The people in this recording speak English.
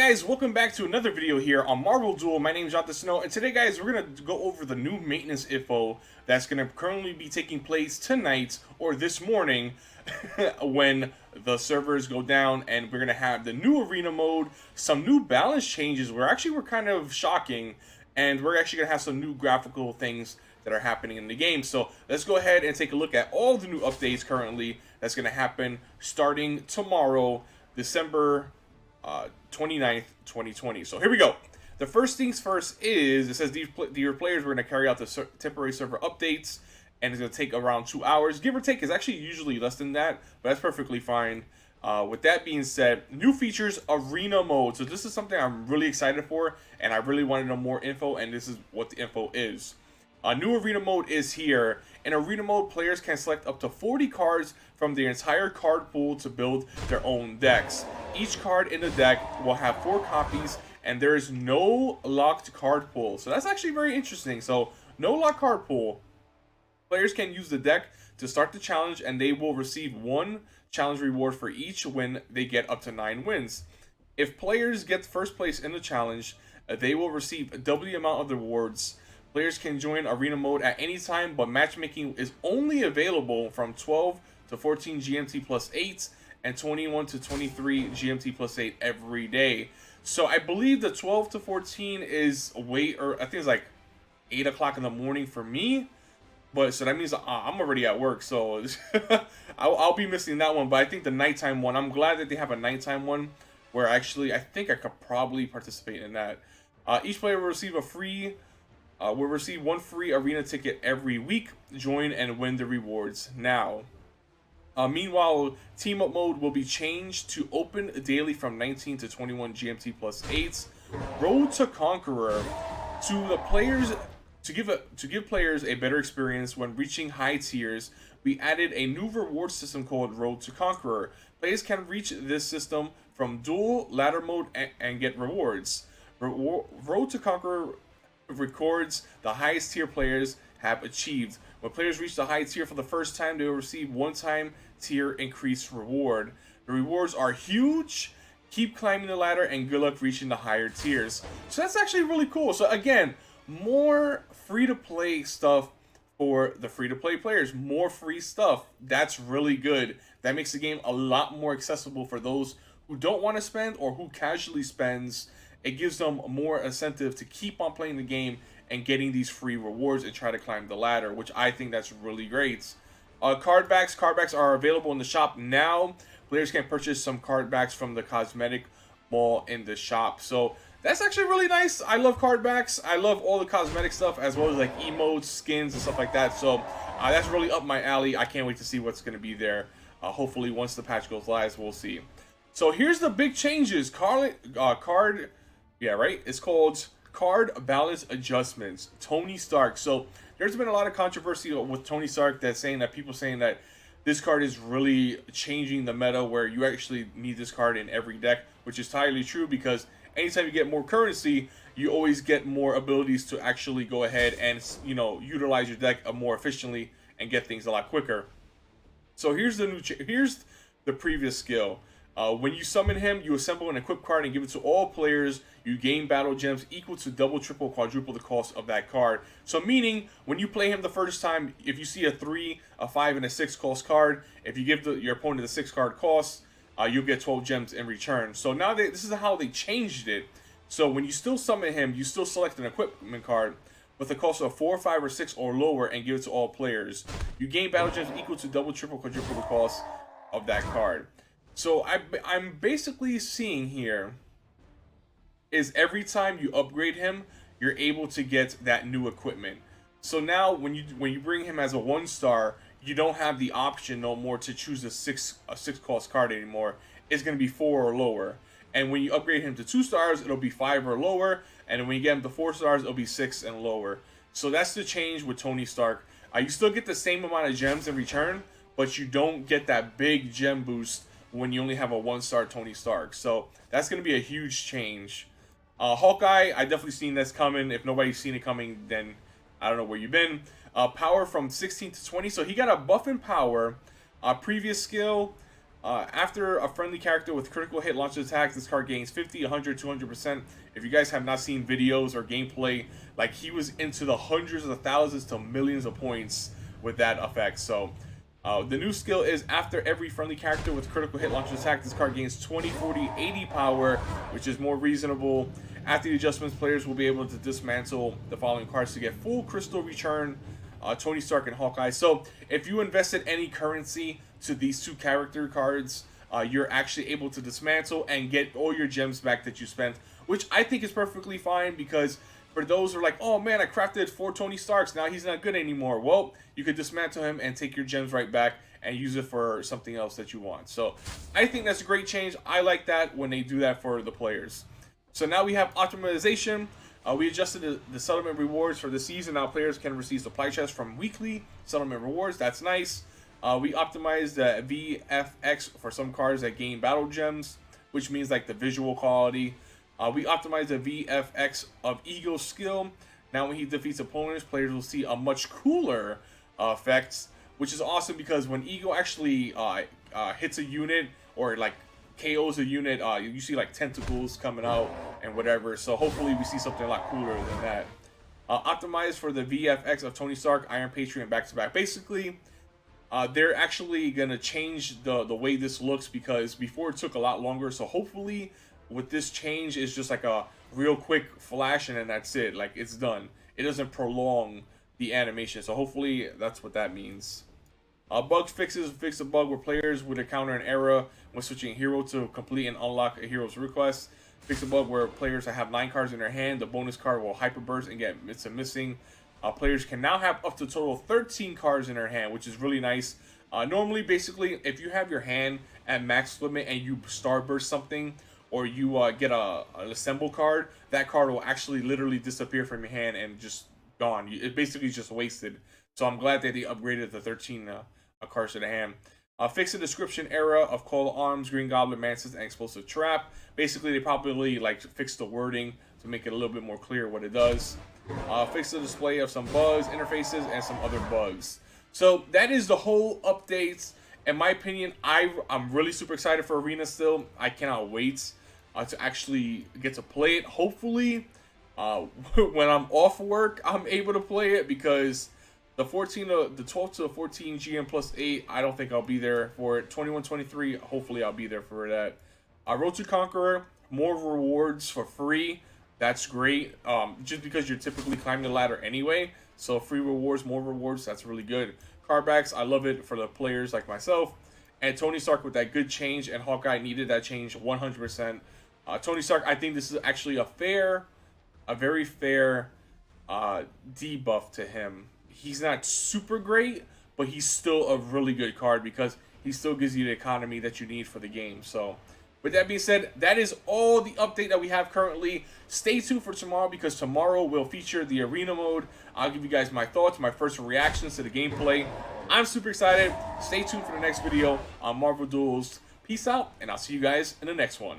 guys, welcome back to another video here on Marvel Duel. My name is Jonathan Snow, and today guys, we're going to go over the new maintenance info that's going to currently be taking place tonight or this morning when the servers go down, and we're going to have the new arena mode, some new balance changes where actually were kind of shocking, and we're actually going to have some new graphical things that are happening in the game. So let's go ahead and take a look at all the new updates currently that's going to happen starting tomorrow, December 29th, 2020. So here we go. The first things first is, it says your players were going to carry out the temporary server updates, and it's going to take around 2 hours. Give or take, is actually usually less than that, but that's perfectly fine. With that being said, new features, arena mode. So this is something I'm really excited for, and I really want to know more info, and this is what the info is. New arena mode is here. In arena mode, players can select up to 40 cards from the entire card pool to build their own decks. Each card in the deck will have 4 copies, and there is no locked card pool. So that's actually very interesting. So no locked card pool. Players can use the deck to start the challenge, and they will receive 1 challenge reward for each win they get up to 9 wins. If players get first place in the challenge, they will receive double the amount of the rewards. Players can join arena mode at any time, but matchmaking is only available from 12 to 14 GMT plus 8 and 21 to 23 GMT plus 8 every day. So I believe the 12 to 14 is I think it's like 8 o'clock in the morning for me. But so that means I'm already at work, so I'll be missing that one. But I think the nighttime one, I'm glad that they have a nighttime one where actually I think I could probably participate in that. Each player will receive will receive 1 free arena ticket every week. Join and win the rewards now. Meanwhile, team up mode will be changed to open daily from 19 to 21 GMT plus 8. Road to Conqueror to give players a better experience when reaching high tiers. We added a new reward system called Road to Conqueror. Players can reach this system from Duel ladder mode and get rewards. Road to Conqueror records the highest tier players have achieved. When players reach the high tier for the first time, they will receive 1-time tier increased reward. The rewards are huge. Keep climbing the ladder and good luck reaching the higher tiers. So that's actually really cool. So again, more free-to-play stuff for the free-to-play players. More free stuff. That's really good. That makes the game a lot more accessible for those who don't want to spend or who casually spends. It gives them more incentive to keep on playing the game and getting these free rewards and try to climb the ladder, which I think that's really great. Card backs are available in the shop now. Players can purchase some card backs from the cosmetic mall in the shop. So that's actually really nice. I love card backs. I love all the cosmetic stuff, as well as like emotes, skins, and stuff like that. So that's really up my alley. I can't wait to see what's going to be there. Hopefully once the patch goes live, we'll see. So here's the big changes. It's called Card Balance Adjustments. Tony Stark. So there's been a lot of controversy with Tony Stark people saying that this card is really changing the meta, where you actually need this card in every deck, which is entirely true, because anytime you get more currency, you always get more abilities to actually go ahead and, utilize your deck more efficiently and get things a lot quicker. So here's the previous skill. When you summon him, you assemble an equip card and give it to all players. You gain battle gems equal to double, triple, quadruple the cost of that card. So meaning, when you play him the first time, if you see a 3, a 5, and a 6 cost card, if you give your opponent the 6 card cost, you'll get 12 gems in return. So now this is how they changed it. So when you still summon him, you still select an equipment card with a cost of 4, 5, or 6 or lower and give it to all players. You gain battle gems equal to double, triple, quadruple the cost of that card. So I'm basically seeing here is every time you upgrade him, you're able to get that new equipment. So now when you bring him as a 1-star, you don't have the option no more to choose a 6 cost card anymore. It's going to be 4 or lower. And when you upgrade him to 2 stars, it'll be 5 or lower. And when you get him to 4 stars, it'll be 6 and lower. So that's the change with Tony Stark. You still get the same amount of gems in return, but you don't get that big gem boost when you only have a 1-star Tony Stark. So that's going to be a huge change. Hawkeye, I definitely seen this coming. If nobody's seen it coming, then I don't know where you've been. Power from 16 to 20. So he got a buff in power. Previous skill, After a friendly character with critical hit launches attacks, this card gains 50, 100, 200%. If you guys have not seen videos or gameplay, like he was into the hundreds of thousands to millions of points with that effect. So the new skill is after every friendly character with critical hit launches attack, this card gains 20, 40, 80 power, which is more reasonable. After the adjustments, players will be able to dismantle the following cards to get full crystal return. Tony Stark and Hawkeye. So if you invested any currency to these two character cards, you're actually able to dismantle and get all your gems back that you spent, which I think is perfectly fine, because for those who are like, oh man, I crafted 4 Tony Starks, now he's not good anymore. Well, you could dismantle him and take your gems right back and use it for something else that you want. So I think that's a great change. I like that when they do that for the players. So now we have optimization. We adjusted the settlement rewards for the season. Now players can receive supply chests from weekly settlement rewards. That's nice. We optimized the VFX for some cards that gain battle gems, which means like the visual quality. We optimized the VFX of Eagle's skill. Now when he defeats opponents, players will see a much cooler effects, which is awesome, because when Eagle actually hits a unit or like KOs a unit, you see like tentacles coming out and whatever. So hopefully we see something a lot cooler than that. Optimized for the VFX of Tony Stark, Iron Patriot, and back-to-back. Basically, they're actually going to change the way this looks, because before it took a lot longer. So hopefully with this change, it's just like a real quick flash and then that's it. Like, it's done. It doesn't prolong the animation. So hopefully that's what that means. Bug fixes fix a bug where players would encounter an error when switching a hero to complete and unlock a hero's request. Fix a bug where players that have 9 cards in their hand, the bonus card will hyperburst and get missing. Players can now have up to a total of 13 cards in their hand, which is really nice. Normally, basically, if you have your hand at max limit and you starburst something, or you get an assemble card, that card will actually literally disappear from your hand and just gone. It basically is just wasted. So I'm glad that they upgraded the 13 cards to the hand. Fix the description error of Call of Arms, Green Goblin, Mantis, and Explosive Trap. Basically, they probably like fixed the wording to make it a little bit more clear what it does. Fix the display of some bugs, interfaces, and some other bugs. So that is the whole updates. In my opinion, I'm really super excited for Arena still. I cannot wait to actually get to play it. Hopefully, when I'm off work, I'm able to play it, because the 12 to 14 GM plus 8, I don't think I'll be there for it. 21, 23, hopefully I'll be there for that. Road to Conqueror, more rewards for free. That's great. Just because you're typically climbing the ladder anyway. So free rewards, more rewards, that's really good. Cardbacks, I love it for the players like myself. And Tony Stark with that good change, and Hawkeye needed that change 100%. Tony Stark, I think this is actually a very fair debuff to him. He's not super great, but he's still a really good card, because he still gives you the economy that you need for the game. So with that being said, that is all the update that we have currently. Stay tuned for tomorrow, because tomorrow will feature the arena mode. I'll give you guys my thoughts, my first reactions to the gameplay. I'm super excited. Stay tuned for the next video on Marvel Duels. Peace out, and I'll see you guys in the next one.